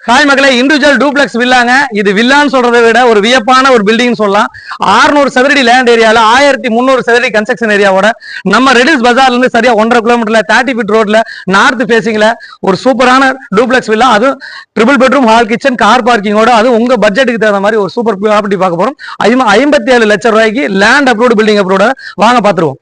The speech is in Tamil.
ஹாய் மக்களே, இண்டிவிஜுவல் டூப்ளெக்ஸ் வில்லாங்க. இது வில்லான்னு சொல்றதை விட ஒரு வியப்பான ஒரு பில்டிங் சொல்லலாம். 600 சதுரடி லேண்ட் ஏரியால 1300 சதுரடி கன்ஸ்ட்ரக்ஷன் ஏரியாவோட நம்ம ரெடில்ஸ் பஜார்ல இருந்து சரியா 1.5 கிலோமீட்டர்ல 30 ஃபீட் ரோட்ல நார்த் பேசிங்ல ஒரு சூப்பரான டூப்ளெக்ஸ் வில்லா, அதுவும் triple bedroom, hall, kitchen, car பார்க்கிங்கோட, அது உங்க பட்ஜெட்டுக்கு தகுந்த மாதிரி ஒரு சூப்பர் ப்ராப்பர்ட்டி பார்க்க போறோம். 57 லட்சம் ரூபாய்க்கு லேண்ட் அப்ரூவ்டு, பில்டிங் அப்ரூவ்டு. வாங்க பாத்துருவோம்.